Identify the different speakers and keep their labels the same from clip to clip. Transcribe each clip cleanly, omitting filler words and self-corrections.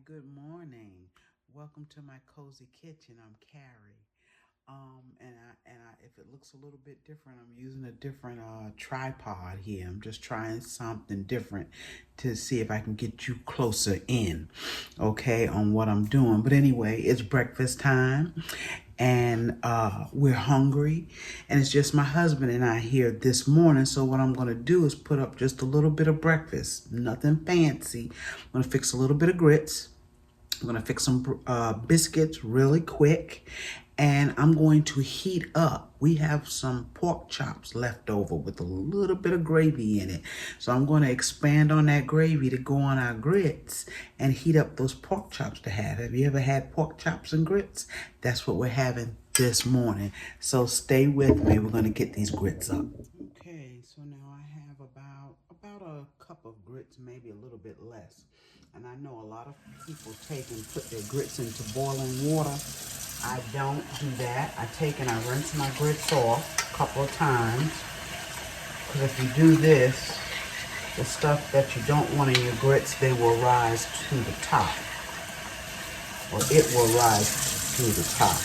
Speaker 1: good morning. Welcome to my cozy kitchen. I'm Carrie. If it looks a little bit different, I'm using a different tripod here. I'm just trying something different to see if I can get you closer in, okay, on what I'm doing. But anyway, it's breakfast time, and we're hungry, and it's just my husband and I here this morning. So what I'm going to do is put up just a little bit of breakfast, nothing fancy. I'm going to fix a little bit of grits. I'm gonna fix some biscuits really quick, and I'm going to heat up. We have some pork chops left over with a little bit of gravy in it. So I'm gonna expand on that gravy to go on our grits and heat up those pork chops to have. Have you ever had pork chops and grits? That's what we're having this morning. So stay with me, we're gonna get these grits up. Okay, so now I have about a cup of grits, maybe a little bit less. And I know a lot of people take and put their grits into boiling water. I don't do that. I take and I rinse my grits off a couple of times. Because if you do this, the stuff that you don't want in your grits, they will rise to the top. Or it will rise to the top.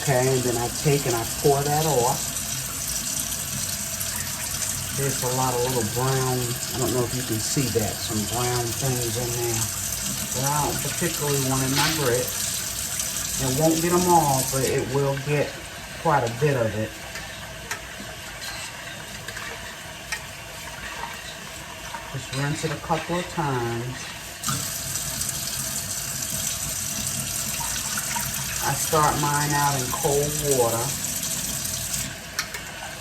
Speaker 1: Okay, and then I take and I pour that off. There's a lot of little brown, I don't know if you can see that, some brown things in there that I don't particularly want in my grits. It won't get them all, but it will get quite a bit of it. Just rinse it a couple of times. I start mine out in cold water.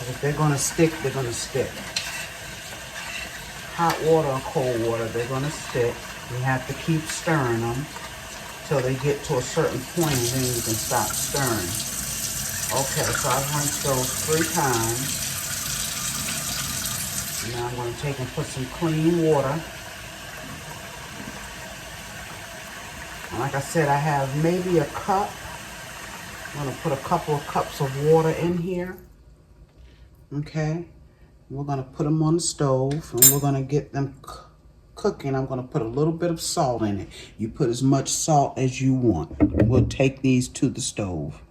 Speaker 1: If they're going to stick, they're going to stick. Hot water or cold water, they're going to stick. You have to keep stirring them till they get to a certain point, and then you can stop stirring. Okay, so I've rinsed those 3 times. And now I'm going to take and put some clean water. And like I said, I have maybe a cup. I'm going to put a couple of cups of water in here. Okay, we're going to put them on the stove, and we're going to get them cooking. I'm going to put a little bit of salt in it. You put as much salt as you want. We'll take these to the stove.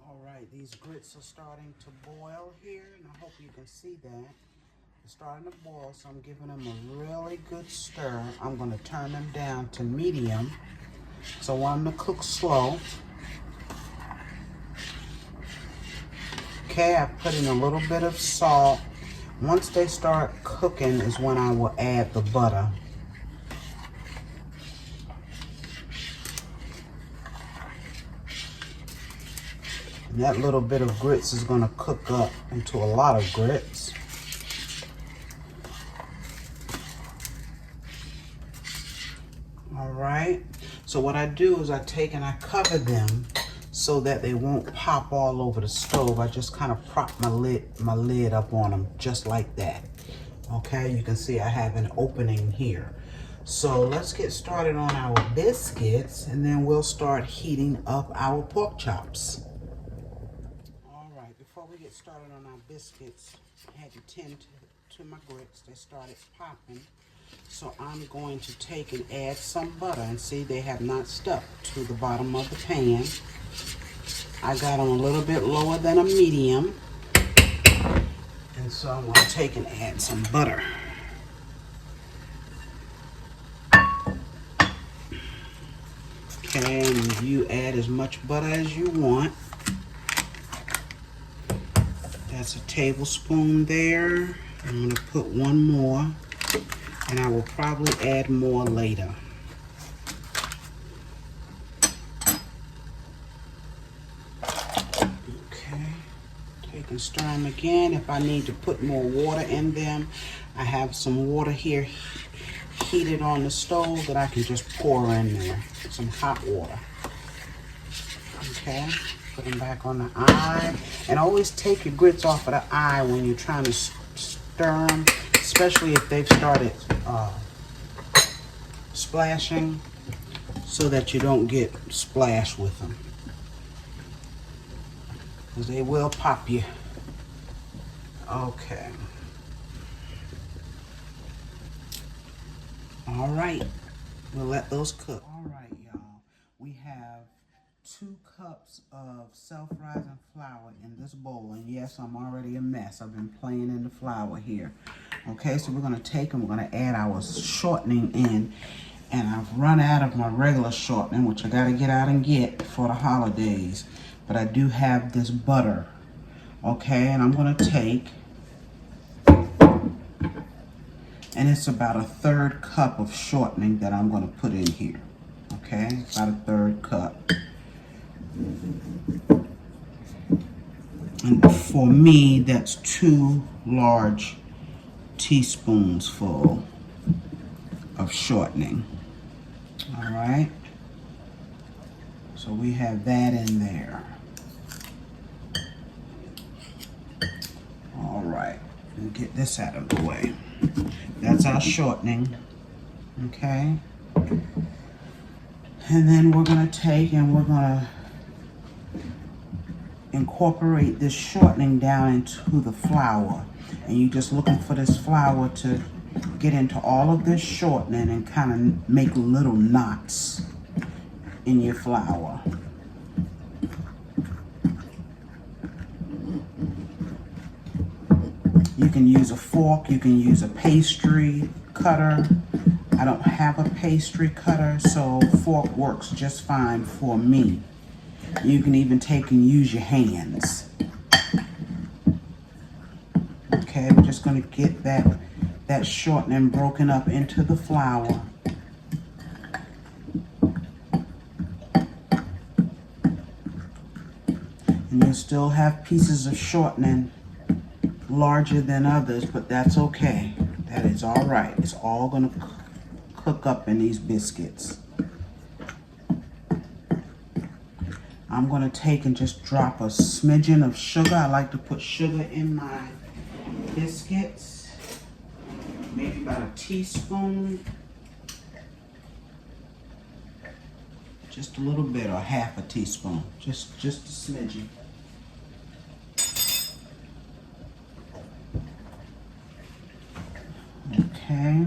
Speaker 1: All right, these grits are starting to boil here, and I hope you can see that. They're starting to boil, so I'm giving them a really good stir. I'm going to turn them down to medium, so I want them to cook slow. Okay, I put in a little bit of salt. Once they start cooking is when I will add the butter. And that little bit of grits is going to cook up into a lot of grits. All right, so what I do is I take and I cover them so that they won't pop all over the stove. I just kind of prop my lid up on them just like that. Okay, you can see I have an opening here. So let's get started on our biscuits, and then we'll start heating up our pork chops. All right, before we get started on our biscuits, I had to tend to my grits. They started popping. So I'm going to take and add some butter, and see they have not stuck to the bottom of the pan. I got them a little bit lower than a medium. And so I'm going to take and add some butter. Okay, and you add as much butter as you want. That's a tablespoon there. I'm going to put one more, and I will probably add more later. And stir them again. If I need to put more water in them, I have some water here heated on the stove that I can just pour in there. Some hot water. Okay, put them back on the eye. And always take your grits off of the eye when you're trying to stir them, especially if they've started splashing, so that you don't get splashed with them, because they will pop you. Okay. All right. We'll let those cook. All right, y'all. cups of self-rising flour in this bowl. And yes, I'm already a mess. I've been playing in the flour here. Okay, so we're going to take and we're going to add our shortening in. And I've run out of my regular shortening, which I got to get out and get for the holidays. But I do have this butter. Okay, and I'm going to take, and it's about a 1/3 cup of shortening that I'm going to put in here. Okay, about a 1/3 cup. And for me, that's 2 large teaspoons full of shortening. All right, so we have that in there. All right, we'll get this out of the way. That's our shortening. Okay, and then we're going to take and we're going to incorporate this shortening down into the flour. And you're just looking for this flour to get into all of this shortening and kind of make little knots in your flour. You can use a fork, you can use a pastry cutter. I don't have a pastry cutter, so fork works just fine for me. You can even take and use your hands. Okay, we're just going to get that shortening broken up into the flour. And you'll still have pieces of shortening larger than others, but that's okay. That is all right. It's all going to cook up in these biscuits. I'm going to take and just drop a smidgen of sugar. I like to put sugar in my biscuits. Maybe about a teaspoon. Just a little bit, or half a teaspoon. Just a smidgen. Okay.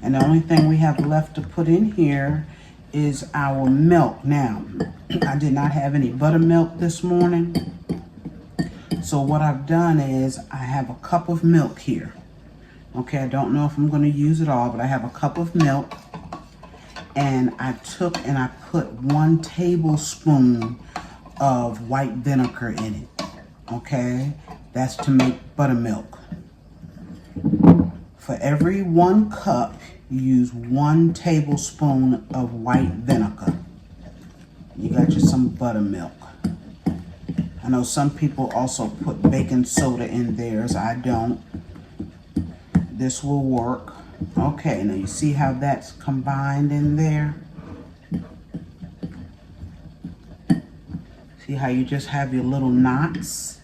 Speaker 1: And the only thing we have left to put in here is our milk. Now, I did not have any buttermilk this morning. So what I've done is I have a cup of milk here. Okay, I don't know if I'm going to use it all, but I have a cup of milk. And I took and I put 1 tablespoon of white vinegar in it. Okay, that's to make buttermilk. For every 1 cup, you use 1 tablespoon of white vinegar. You got you some buttermilk. I know some people also put baking soda in theirs. I don't. This will work. Okay, now you see how that's combined in there? See how you just have your little knots?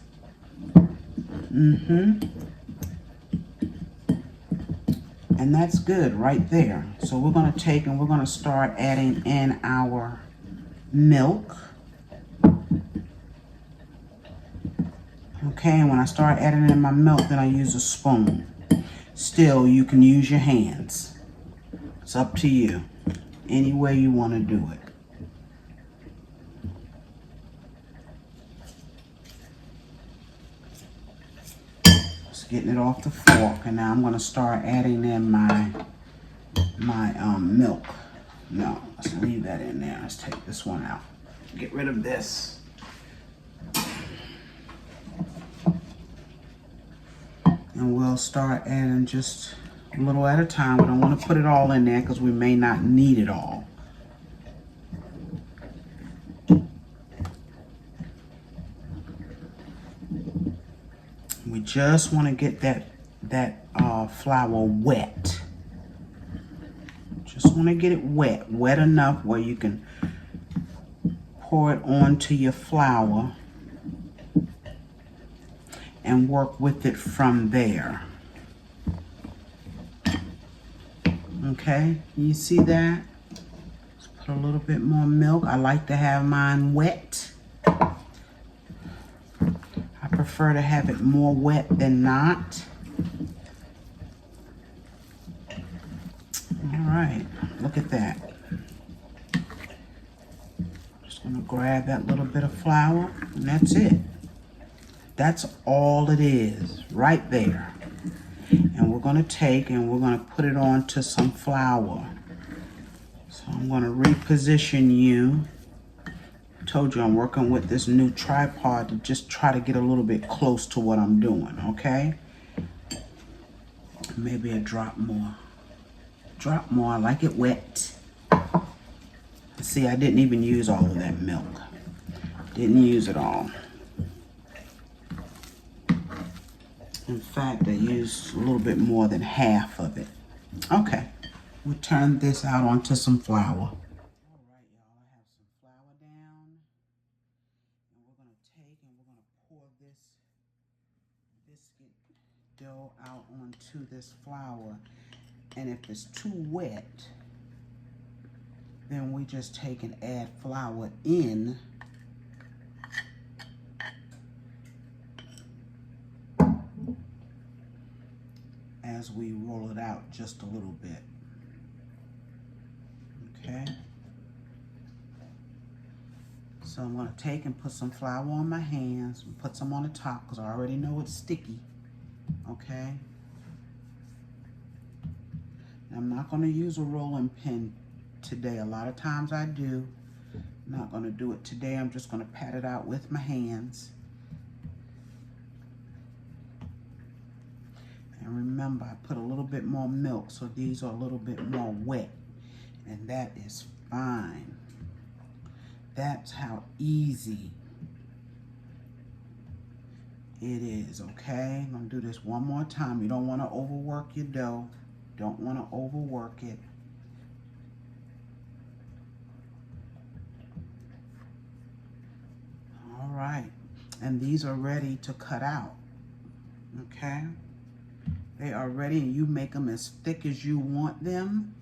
Speaker 1: And that's good right there. So we're going to take and we're going to start adding in our milk. Okay, and when I start adding in my milk, then I use a spoon. Still, you can use your hands. It's up to you. Any way you want to do it. Getting it off the fork, and now I'm going to start adding in my milk. No, let's leave that in there. Let's take this one out. Get rid of this. And we'll start adding just a little at a time. We don't want to put it all in there because we may not need it all. We just want to get that flour wet. Just want to get it wet enough where you can pour it onto your flour and work with it from there. Okay, you see that? Let's put a little bit more milk. I like to have mine wet. I prefer to have it more wet than not. All right, look at that. Just I'm gonna grab that little bit of flour, and that's it. That's all it is, right there. And we're gonna take and we're gonna put it onto some flour. So I'm gonna reposition you. I told you I'm working with this new tripod to just try to get a little bit close to what I'm doing, okay? Maybe a drop more. Drop more, I like it wet. See, I didn't even use all of that milk. Didn't use it all. In fact, I used a little bit more than half of it. Okay, we'll turn this out onto some flour. All right, y'all, I have some flour down. And we're gonna take and we're gonna pour this biscuit dough out onto this flour. And if it's too wet, then we just take and add flour in. As we roll it out just a little bit. Okay. So I'm going to take and put some flour on my hands and put some on the top because I already know it's sticky. Okay. I'm not going to use a rolling pin today. A lot of times I do. I'm not going to do it today. I'm just going to pat it out with my hands. And remember, I put a little bit more milk, so these are a little bit more wet. And that is fine. That's how easy it is, okay? I'm gonna do this one more time. You don't wanna overwork your dough. Don't wanna overwork it. All right, and these are ready to cut out, okay? They are ready, and you make them as thick as you want them.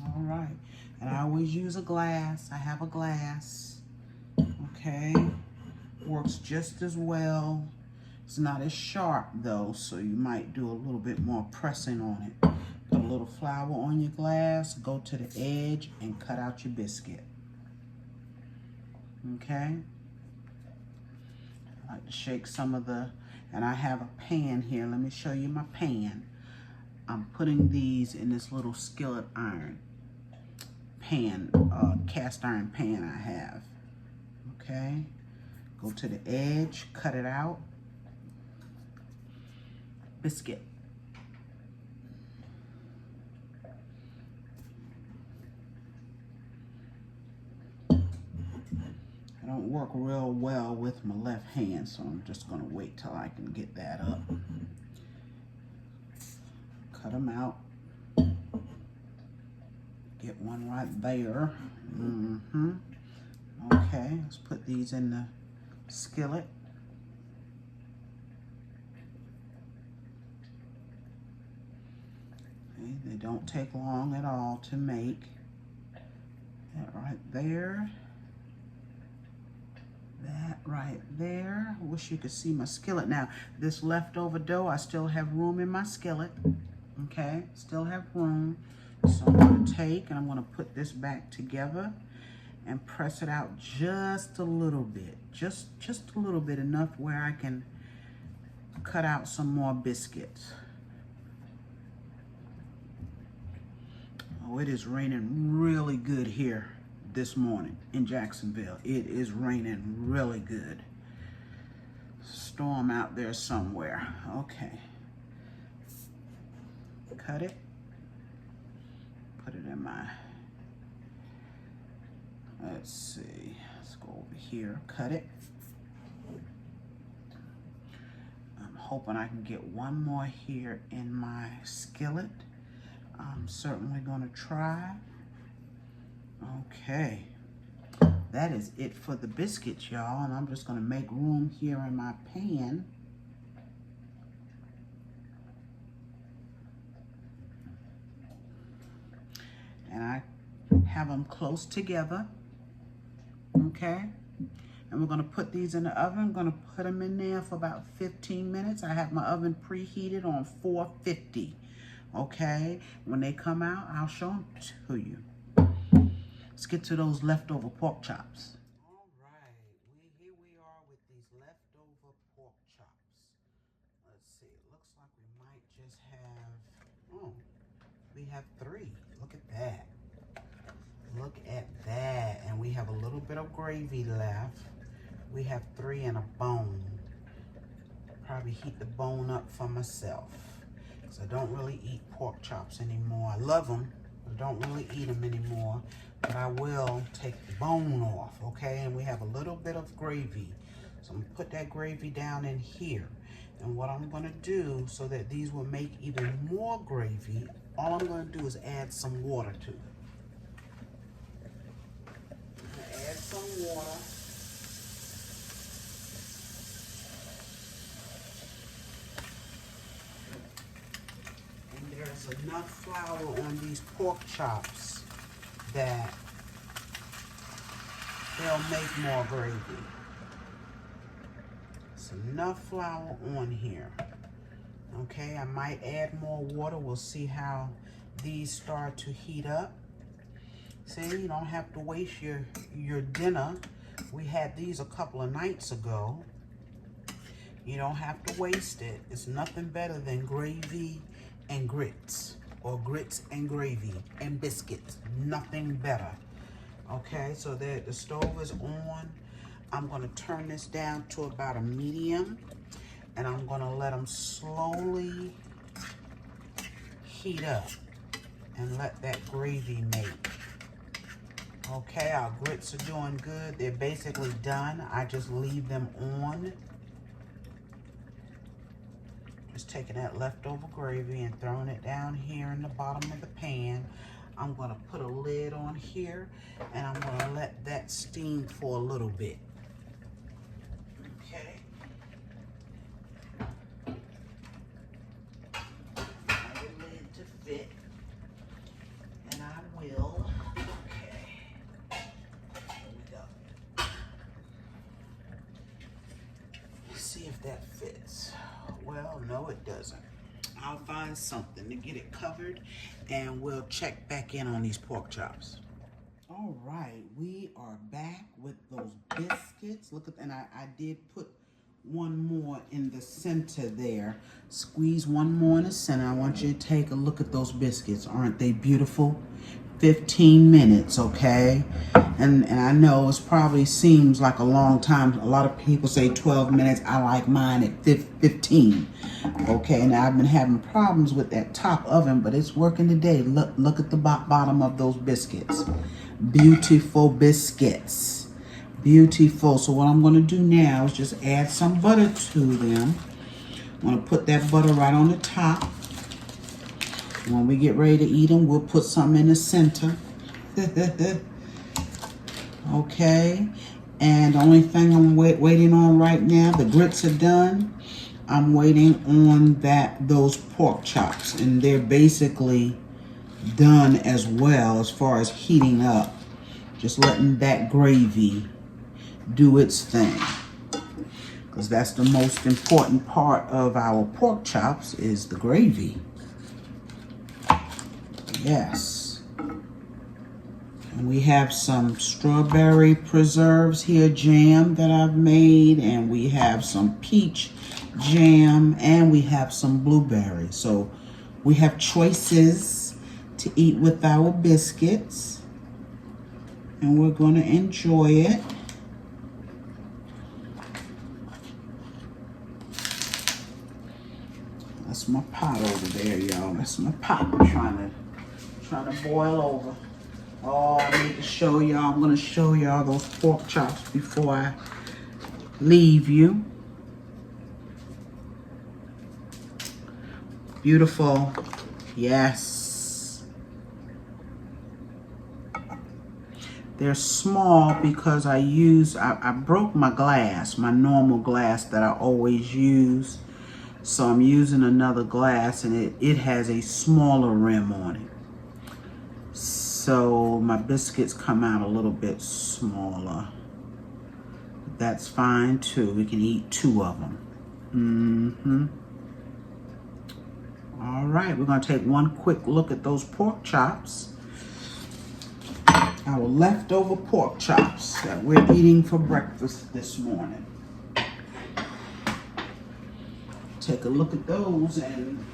Speaker 1: All right, and I always use a glass. I have a glass, okay? Works just as well. It's not as sharp though, so you might do a little bit more pressing on it. Put a little flour on your glass, go to the edge, and cut out your biscuit, okay? I like to shake some of the, and I have a pan here. Let me show you my pan. I'm putting these in this little skillet iron pan, cast iron pan I have. Okay, go to the edge, cut it out. Biscuit. I don't work real well with my left hand, so I'm just gonna wait till I can get that up. Cut them out. Get one right there. Okay, let's put these in the skillet. Okay, they don't take long at all to make. That right there. That right there. I wish you could see my skillet. Now, this leftover dough, I still have room in my skillet. Okay, still have room. So I'm going to take and I'm going to put this back together and press it out just a little bit. Just a little bit, enough where I can cut out some more biscuits. Oh, it is raining really good here this morning in Jacksonville. It is raining really good. Storm out there somewhere. Okay. Cut it. Put it in my, let's see, let's go over here, cut it. I'm hoping I can get one more here in my skillet. I'm certainly going to try. Okay, that is it for the biscuits, y'all, and I'm just going to make room here in my pan. And I have them close together, okay? And we're gonna put these in the oven. I'm gonna put them in there for about 15 minutes. I have my oven preheated on 450, Okay, when they come out, I'll show them to you. Let's get to those leftover pork chops. All right, here we are with these leftover pork chops. Let's see, it looks like we might just have, oh, we have 3. Look at that. Look at that. And we have a little bit of gravy left. We have 3 and a bone. Probably heat the bone up for myself, because I don't really eat pork chops anymore. I love them, but I don't really eat them anymore. But I will take the bone off, okay? And we have a little bit of gravy. So I'm gonna put that gravy down in here. And what I'm gonna do, so that these will make even more gravy, all I'm gonna do is add some water to it. I'm gonna add some water. There's enough flour on these pork chops that they'll make more gravy. There's enough flour on here. Okay, I might add more water. We'll see how these start to heat up. See, you don't have to waste your dinner. We had these a couple of nights ago. You don't have to waste it. It's nothing better than gravy and grits, or grits and gravy and biscuits. Nothing better. Okay, so the stove is on. I'm going to turn this down to about a medium, and I'm going to let them slowly heat up and let that gravy make. Okay, our grits are doing good. They're basically done. I just leave them on. Just taking that leftover gravy and throwing it down here in the bottom of the pan. I'm gonna put a lid on here, and I'm gonna let that steam for a little bit. Okay. Get the lid to fit, and I will. Okay. There we go. Let's see if that fits. Well, no, it doesn't. I'll find something to get it covered, and we'll check back in on these pork chops. All right, we are back with those biscuits. Look at, and I did put one more in the center there. Squeeze one more in the center. I want you to take a look at those biscuits. Aren't they beautiful? 15 minutes, okay? And I know it probably seems like a long time. A lot of people say 12 minutes. I like mine at 15. Okay, now I've been having problems with that top oven, but it's working today. Look at the bottom of those biscuits. Beautiful biscuits. Beautiful. So what I'm going to do now is just add some butter to them. I'm going to put that butter right on the top. When we get ready to eat them, we'll put some in the center. Okay. And the only thing I'm waiting on right now, the grits are done. I'm waiting on those pork chops, and they're basically done as well as far as heating up. Just letting that gravy do its thing, because that's the most important part of our pork chops is the gravy. Yes. And we have some strawberry preserves here, jam that I've made, and we have some peach jam, and we have some blueberries. So we have choices to eat with our biscuits, and we're going to enjoy it. That's my pot over there, y'all. That's my pot trying to boil over. Oh, I need to show y'all. I'm going to show y'all those pork chops before I leave you. Beautiful. Yes. They're small because I broke my glass, my normal glass that I always use. So I'm using another glass, and it has a smaller rim on it. So my biscuits come out a little bit smaller. That's fine too. We can eat 2 of them. All right, we're gonna take one quick look at those pork chops. Our leftover pork chops that we're eating for breakfast this morning. Take a look at those and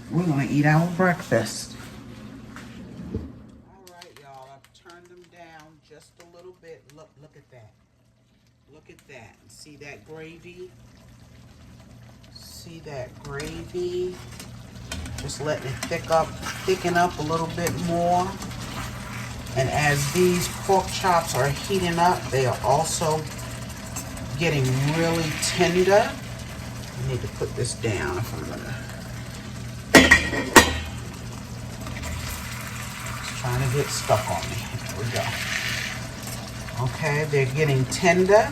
Speaker 1: we're gonna eat our breakfast. All right, y'all, I've turned them down just a little bit. Look at that. Look at that. See that gravy? See that gravy? Just letting it thicken up a little bit more. And as these pork chops are heating up, they are also getting really tender. I need to put this down if I'm gonna. It's trying to get stuck on me. There we go. Okay, they're getting tender. There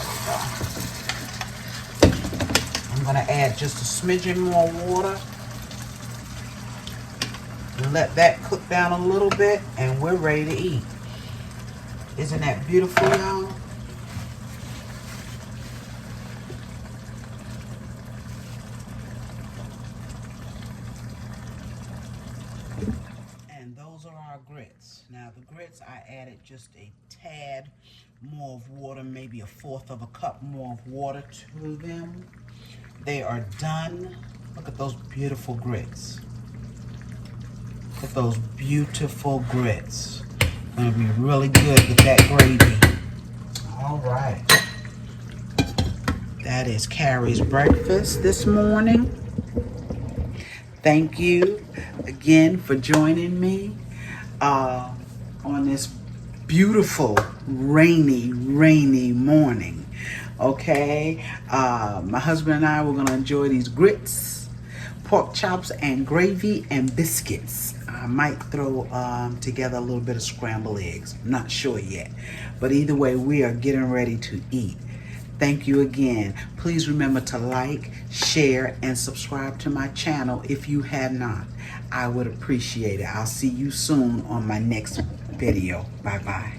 Speaker 1: we go. I'm gonna add just a smidgen more water. Let that cook down a little bit and we're ready to eat. Isn't that beautiful, y'all? And those are our grits. Now the grits, I added just a tad more of water, maybe 1/4 of a cup more of water to them. They are done. Look at those beautiful grits. Look at those beautiful grits. Gonna be really good with that gravy. All right. That is Carrie's breakfast this morning. Thank you again for joining me on this beautiful, rainy morning. Okay. My husband and I were gonna enjoy these grits, pork chops, and gravy and biscuits. I might throw together a little bit of scrambled eggs. I'm not sure yet. But either way, we are getting ready to eat. Thank you again. Please remember to like, share, and subscribe to my channel if you have not. I would appreciate it. I'll see you soon on my next video. Bye-bye.